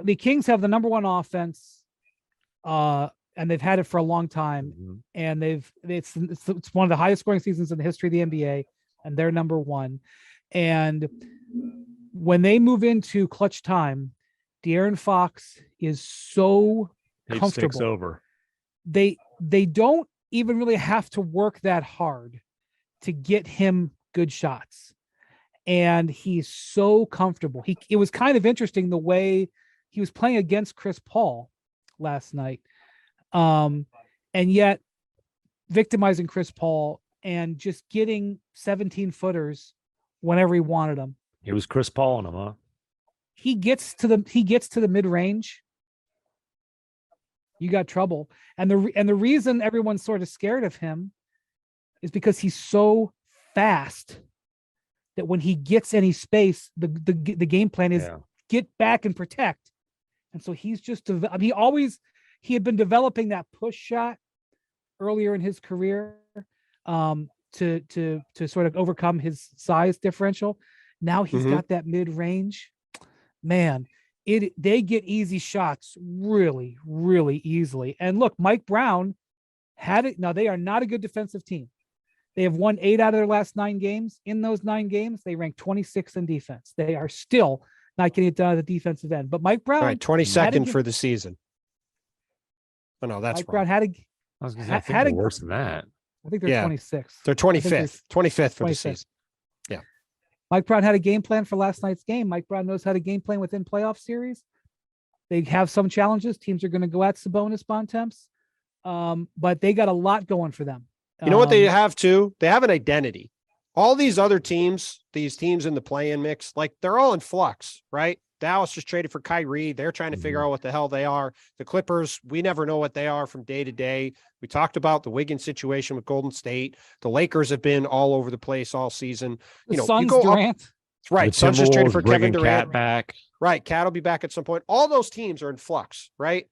the Kings have the number one offense, and they've had it for a long time. Mm-hmm. And it's one of the highest scoring seasons in the history of the NBA, and they're number one. And when they move into clutch time, De'Aaron Fox is so comfortable. Takes over. They don't even really have to work that hard to get him good shots. And he's so comfortable. It was kind of interesting the way he was playing against Chris Paul last night. And yet victimizing Chris Paul and just getting 17-footers whenever he wanted them. It was Chris Paul on him, huh? He gets to the mid-range. You got trouble. And the reason everyone's sort of scared of him is because he's so fast that when he gets any space, the game plan is get back and protect. And so he's just he had been developing that push shot earlier in his career to sort of overcome his size differential. Now he's got that mid-range. Man, they get easy shots really, really easily. And look, Mike Brown had it. Now they are not a good defensive team. They have won 8 out of their last 9 games. In those 9 games, they rank 26th in defense. They are still not getting it done at the defensive end. But Mike Brown, all right, 22nd for the season. Oh no, that's Mike Brown had a. I was going to say, I think they're worse than that. I think they're 26th. They're 25th. 25th for the season. Yeah. Mike Brown had a game plan for last night's game. Mike Brown knows how to game plan within playoff series. They have some challenges. Teams are going to go at Sabonis, Bontemps, but they got a lot going for them. You know what they have too? They have an identity. All these other teams, these teams in the play-in mix, like they're all in flux, right? Dallas just traded for Kyrie. They're trying to figure out what the hell they are. The Clippers, we never know what they are from day to day. We talked about the Wiggins situation with Golden State. The Lakers have been all over the place all season. You know, Suns, Durant. Right. Suns just traded for Kevin Durant. Cat back. Right. Cat will be back at some point. All those teams are in flux, right?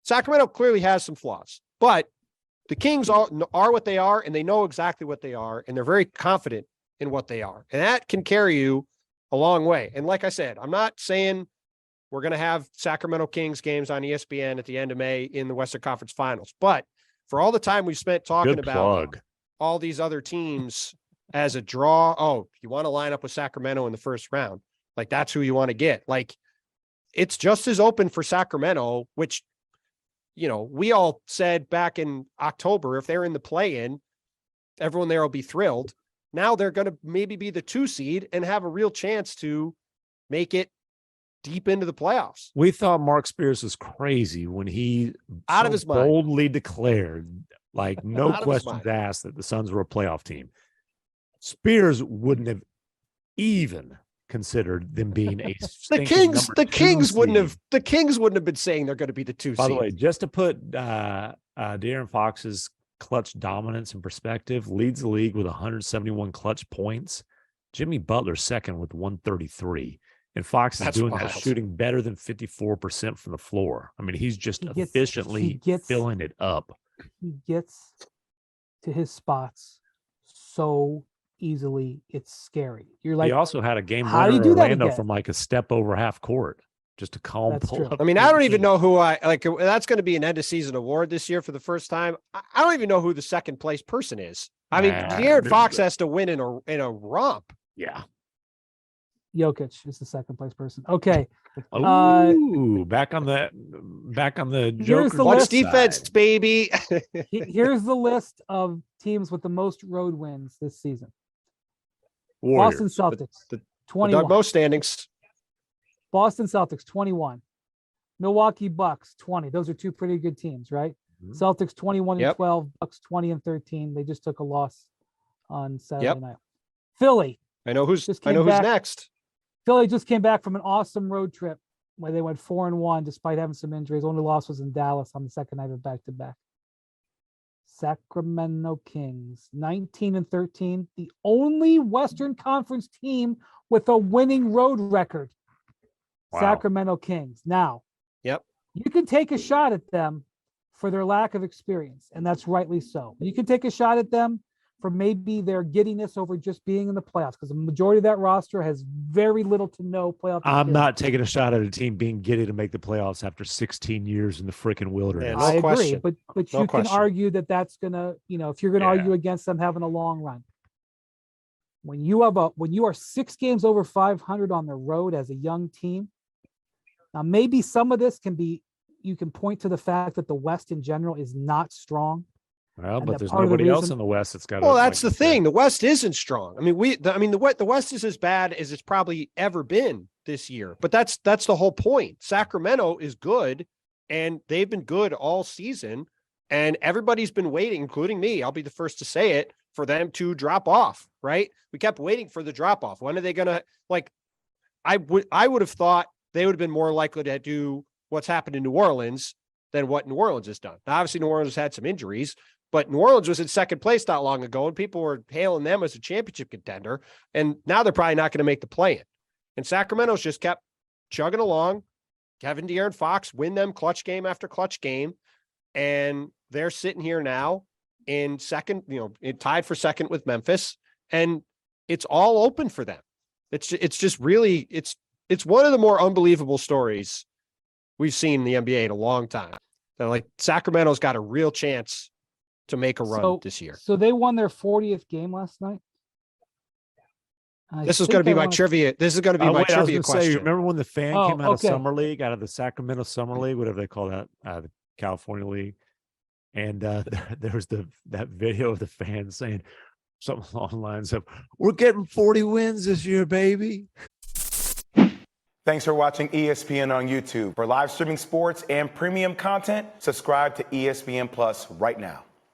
Sacramento clearly has some flaws, but the Kings are what they are, and they know exactly what they are, and they're very confident in what they are. And that can carry you a long way. And like I said, I'm not saying we're going to have Sacramento Kings games on ESPN at the end of May in the Western Conference Finals. But for all the time we've spent talking about all these other teams as a draw, oh, you want to line up with Sacramento in the first round. Like, that's who you want to get. Like, it's just as open for Sacramento, which, you know, we all said back in October, if they're in the play-in, everyone there will be thrilled. Now they're going to maybe be the 2 seed and have a real chance to make it deep into the playoffs. We thought Mark Spears was crazy when he out of his mind boldly declared, like, no questions asked, that the Suns were a playoff team. Spears wouldn't have even considered them being a the Kings wouldn't have been saying they're going to be the 2 seed. By the way, just to put De'Aaron Fox's clutch dominance in perspective, leads the league with 171 clutch points. Jimmy Butler's second with 133. And Fox is doing that, shooting better than 54% from the floor. I mean, he's just efficiently filling it up. He gets to his spots so easily, it's scary. You're like, he also had a game how do you winner do in that Orlando again? from like a step over half court. Just a calm pull up. I mean, I don't even know who that's going to be an end of season award this year for the first time. I don't even know who the second place person is. I mean, De'Aaron Fox has to win in a romp. Yeah. Jokic is the second place person. Okay. Back on the Joker. Watch defense, baby. Here's the list of teams with the most road wins this season. Warriors. Boston Celtics, 21. Doug Moe standings. Boston Celtics, 21. Milwaukee Bucks, 20. Those are 2 pretty good teams, right? Mm-hmm. Celtics, 21-12. Bucks, 20-13. They just took a loss on Saturday night. Philly. I know who's next. Philly just came back from an awesome road trip where they went 4-1 despite having some injuries. Only loss was in Dallas on the second night of back-to-back. Sacramento Kings, 19-13. The only Western Conference team with a winning road record. Wow. Sacramento Kings. Now, you can take a shot at them for their lack of experience, and that's rightly so. You can take a shot at them for maybe their giddiness over just being in the playoffs, because the majority of that roster has very little to no playoff I'm experience. not taking a shot at a team being giddy to make the playoffs after 16 years in the freaking wilderness. Yeah, I agree, question. but No you question. can argue that that's gonna, if you're gonna Yeah. argue against them having a long run. When you are 6 games over 500 on the road as a young team, now maybe some of this you can point to the fact that the West in general is not strong. Well, And but that there's part of the nobody else reason- in the West that's got. Well, that's the thing. The West isn't strong. I mean, the West is as bad as it's probably ever been this year. But that's the whole point. Sacramento is good, and they've been good all season, and everybody's been waiting, including me. I'll be the first to say it, for them to drop off. Right? We kept waiting for the drop off. When are they gonna I would have thought they would have been more likely to do what's happened in New Orleans than what New Orleans has done. Now, obviously, New Orleans had some injuries, but New Orleans was in second place not long ago, and people were hailing them as a championship contender. And now they're probably not going to make the play-in. And Sacramento's just kept chugging along. Kevin De'Aaron Fox win them clutch game after clutch game. And they're sitting here now in second, tied for second with Memphis. And it's all open for them. It's just really, it's one of the more unbelievable stories we've seen in the NBA in a long time. So Sacramento's got a real chance to make a run this year. So they won their 40th game last night. This is going to be my trivia. This is going to be my trivia question. Remember when the fan came out of okay. Summer League, out of the Sacramento Summer League, whatever they call that, the California League, and there was that video of the fans saying something along the lines of, "We're getting 40 wins this year, baby." Thanks for watching ESPN on YouTube. For live streaming sports and premium content, subscribe to ESPN Plus right now.